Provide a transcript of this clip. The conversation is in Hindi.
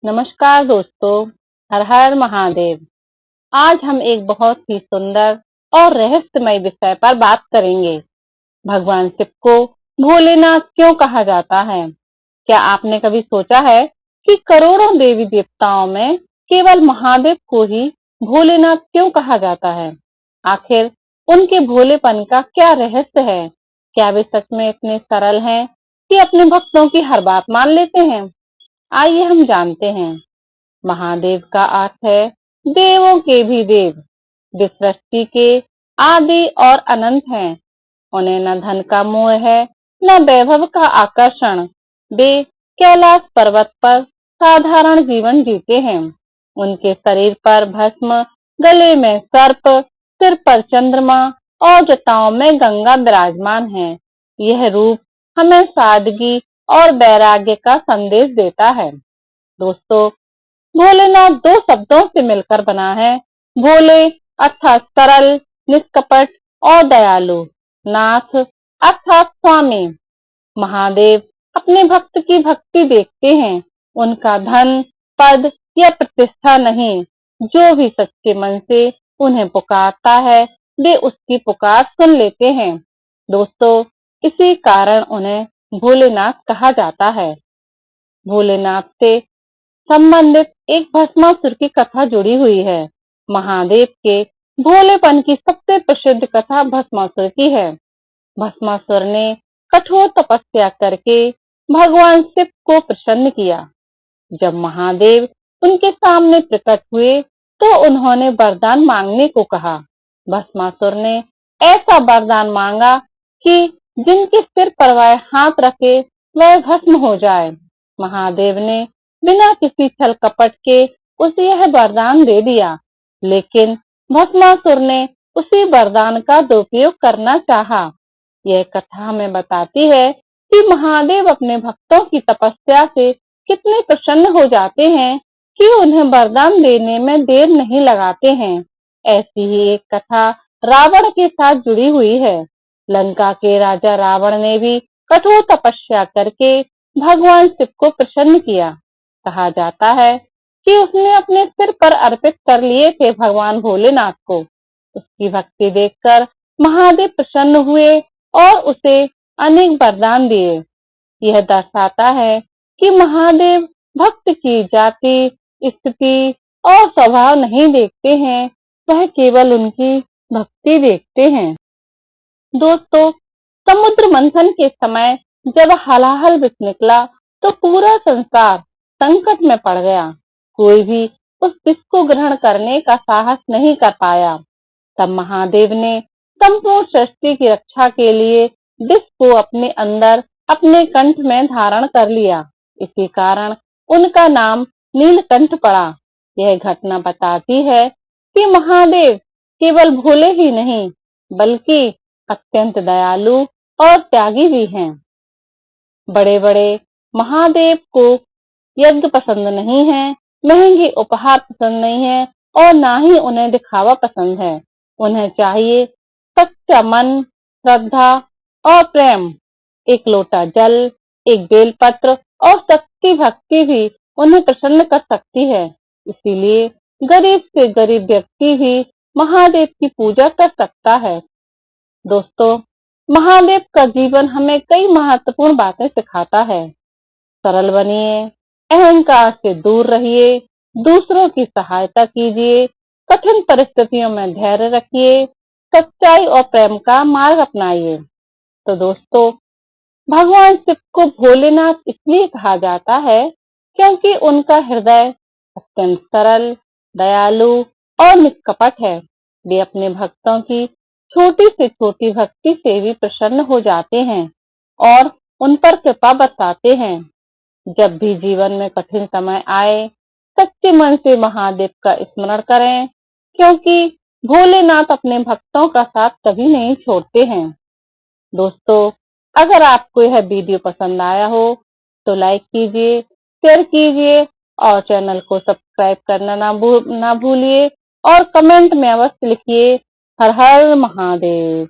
नमस्कार दोस्तों, हर हर महादेव। आज हम एक बहुत ही सुंदर और रहस्यमय विषय पर बात करेंगे। भगवान शिव को भोलेनाथ क्यों कहा जाता है? क्या आपने कभी सोचा है कि करोड़ों देवी देवताओं में केवल महादेव को ही भोलेनाथ क्यों कहा जाता है? आखिर उनके भोलेपन का क्या रहस्य है? क्या वे सच में इतने सरल हैं कि अपने भक्तों की हर बात मान लेते हैं? आइए हम जानते हैं। महादेव का अर्थ है देवों के भी देव। वे सृष्टि के आदि और अनंत हैं। उन्हें न धन का मोह है, न वैभव का आकर्षण। वे कैलाश पर्वत पर साधारण जीवन जीते हैं। उनके शरीर पर भस्म, गले में सर्प, सिर पर चंद्रमा और जटाओं में गंगा विराजमान है। यह रूप हमें सादगी और वैराग्य का संदेश देता है। दोस्तों, भोलेनाथ दो शब्दों से मिलकर बना है। भोले अर्थात सरल, निष्कपट और दयालु। नाथ अर्थात स्वामी। महादेव अपने भक्त की भक्ति देखते हैं। उनका धन, पद या प्रतिष्ठा नहीं। जो भी सच्चे मन से उन्हें पुकारता है, वे उसकी पुकार सुन लेते हैं। दोस्तों, इसी कारण उन्हें भोलेनाथ कहा जाता है। भोलेनाथ से संबंधित एक भस्मासुर की कथा जुड़ी हुई है। महादेव के भोलेपन की सबसे प्रसिद्ध कथा भस्मासुर की है। भस्मासुर ने कठोर तपस्या करके भगवान शिव को प्रसन्न किया। जब महादेव उनके सामने प्रकट हुए तो उन्होंने वरदान मांगने को कहा। भस्मासुर ने ऐसा वरदान मांगा कि जिनके सिर पर वह हाथ रखे वह भस्म हो जाए। महादेव ने बिना किसी छल कपट के उसे यह वरदान दे दिया, लेकिन भस्मासुर ने उसी वरदान का दुरुपयोग करना चाहा। यह कथा हमें बताती है कि महादेव अपने भक्तों की तपस्या से कितने प्रसन्न हो जाते हैं कि उन्हें वरदान देने में देर नहीं लगाते हैं। ऐसी ही एक कथा रावण के साथ जुड़ी हुई है। लंका के राजा रावण ने भी कठोर तपस्या करके भगवान शिव को प्रसन्न किया। कहा जाता है कि उसने अपने सिर पर अर्पित कर लिए थे भगवान भोलेनाथ को। उसकी भक्ति देखकर महादेव प्रसन्न हुए और उसे अनेक वरदान दिए। यह दर्शाता है कि महादेव भक्त की जाति, स्थिति और स्वभाव नहीं देखते हैं, वह केवल उनकी भक्ति देखते हैं। दोस्तों, समुद्र मंथन के समय जब हलाहल विष निकला तो पूरा संसार संकट में पड़ गया। कोई भी उस विष को ग्रहण करने का साहस नहीं कर पाया। तब महादेव ने संपूर्ण सृष्टि की रक्षा के लिए विष को अपने अंदर, अपने कंठ में धारण कर लिया। इसी कारण उनका नाम नीलकंठ पड़ा। यह घटना बताती है कि महादेव केवल भोले ही नहीं, बल्कि अत्यंत दयालु और त्यागी भी हैं। बड़े बड़े महादेव को यज्ञ पसंद नहीं है, महंगे उपहार पसंद नहीं है और ना ही उन्हें दिखावा पसंद है। उन्हें चाहिए सच्चा मन, श्रद्धा और प्रेम। एक लोटा जल, एक बेलपत्र और सच्ची भक्ति भी उन्हें प्रसन्न कर सकती है। इसीलिए गरीब से गरीब व्यक्ति भी महादेव की पूजा कर सकता है। दोस्तों, महादेव का जीवन हमें कई महत्वपूर्ण बातें सिखाता है। सरल बनिए, अहंकार से दूर रहिए, दूसरों की सहायता कीजिए, कठिन परिस्थितियों में धैर्य रखिए, सच्चाई और प्रेम का मार्ग अपनाइए। तो दोस्तों, भगवान शिव को भोलेनाथ इसलिए कहा जाता है क्योंकि उनका हृदय अत्यंत सरल, दयालु और निष्कपट है। वे अपने भक्तों की छोटी से छोटी भक्ति से भी प्रसन्न हो जाते हैं और उन पर कृपा बरसाते हैं। जब भी जीवन में कठिन समय आए, सच्चे मन से महादेव का स्मरण करें, क्योंकि भोलेनाथ अपने भक्तों का साथ कभी नहीं छोड़ते हैं। दोस्तों, अगर आपको यह वीडियो पसंद आया हो तो लाइक कीजिए, शेयर कीजिए और चैनल को सब्सक्राइब करना ना भूलिए और कमेंट में अवश्य लिखिए हर हर महादेव।